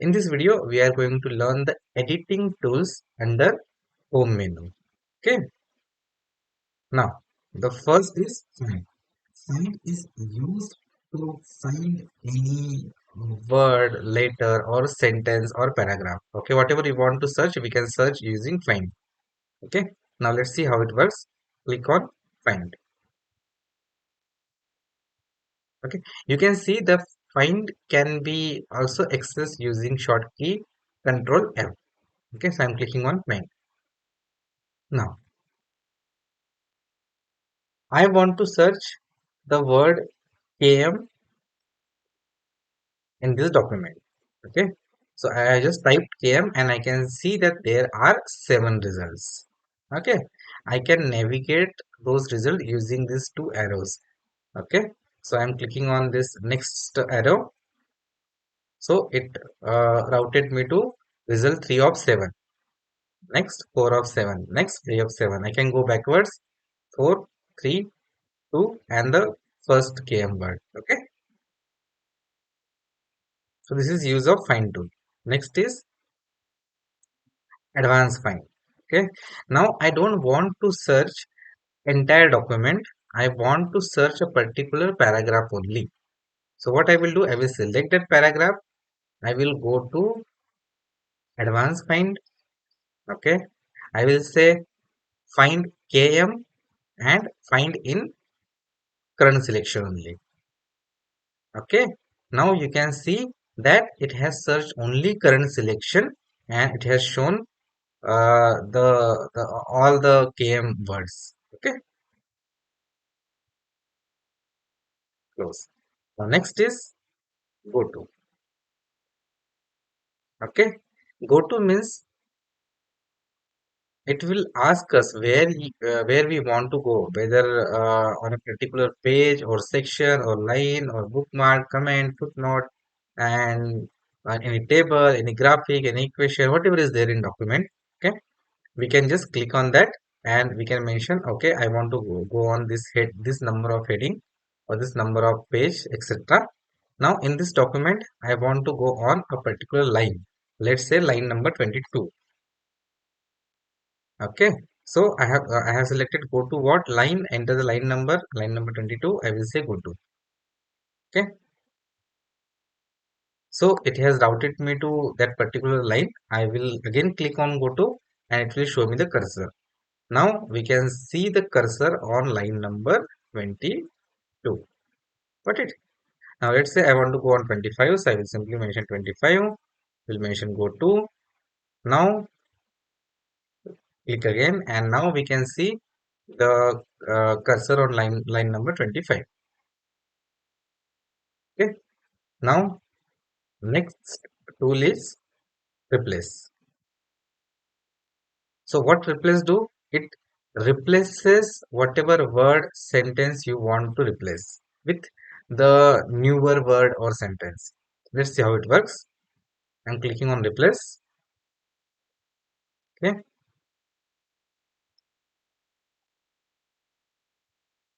In this video, we are going to learn the editing tools under home menu. Okay. Now, the first is find. Find is used to find any word, letter, or sentence or paragraph. Okay, whatever you want to search, we can search using find. Okay. Now let's see how it works. Click on find. Okay, you can see the find can be also accessed using short key Control F. Okay, so I'm clicking on find. Now I want to search the word KM in this document. Okay, so I just typed KM and I can see that there are 7 results. Okay, I can navigate those results using these 2 arrows. Okay, so I'm clicking on this next arrow. So it routed me to result 3 of 7. Next 4 of 7. Next 3 of 7. I can go backwards 4, 3, 2 and the first KM word. Okay. So this is use of find tool. Next is advanced find. Okay. Now I don't want to search entire document. I want to search a particular paragraph only. So what I will do, I will select that paragraph. I will go to advanced find. Okay. I will say find KM and find in current selection only. Okay. Now you can see that it has searched only current selection and it has shown the all the KM words. Okay, close. Now next is go to. Okay, go to means it will ask us where we want to go, whether on a particular page or section or line or bookmark, comment, footnote, and any table, any graphic, any equation, whatever is there in document. Okay, we can just click on that and we can mention, okay, I want to go on this head, this number of heading or this number of page, etc. Now in this document I want to go on a particular line, let's say line number 22. Okay, so I have selected go to what line, enter the line number 22. I will say go to. Okay, so it has routed me to that particular line. I will again click on go to and it will show me the cursor. Now we can see the cursor on line number 22. Got it? Now let's say I want to go on 25, so I will simply mention 25. Will mention go to. Now click again, and now we can see the cursor on line number 25. Okay. Now next tool is replace. So what replace do? It replaces whatever word sentence you want to replace with the newer word or sentence. Let's see how it works. I'm clicking on replace. Okay.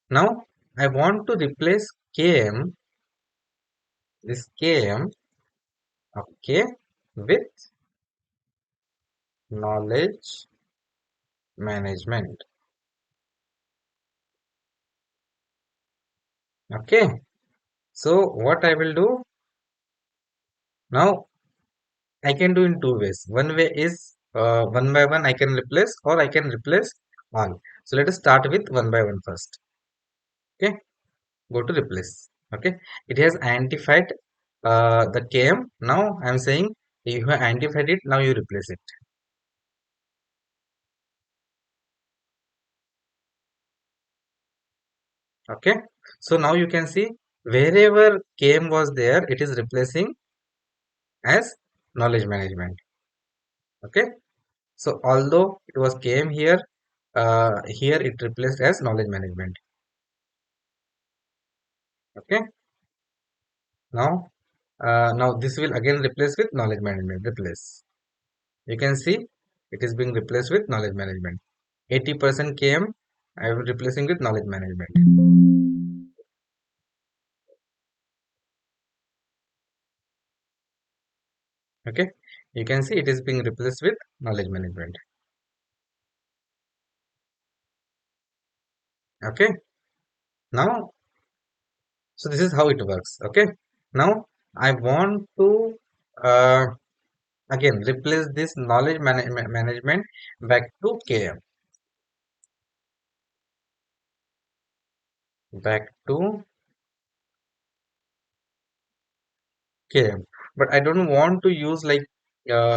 Now I want to replace KM, this KM, okay, with knowledge management. Okay. So what I will do now, I can do in two ways. One way is one by one I can replace, or I can replace all. So let us start with one by one first. Okay, go to replace. Okay, it has identified the KM. Now I am saying you have identified it. Now you replace it. Okay, so now you can see wherever KM was there, it is replacing as knowledge management. Okay, so although it was KM here, here it replaced as knowledge management. Okay, now now this will again replace with knowledge management. Replace. You can see it is being replaced with knowledge management. 80% KM I am replacing with knowledge management. Okay, you can see it is being replaced with knowledge management. Okay, now, so this is how it works. Okay, now I want to uh, again replace this knowledge management back to KM, back to KM. But I don't want to use like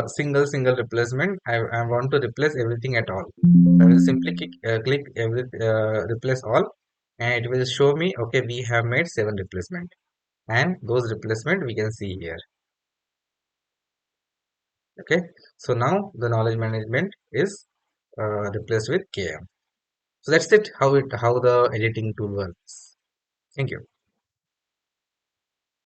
single replacement. I want to replace everything at all. I will simply click every replace all, and it will show me, okay, we have made 7 replacement, and those replacement we can see here. Okay, so now the knowledge management is replaced with KM. So that's it. How the editing tool works. Thank you.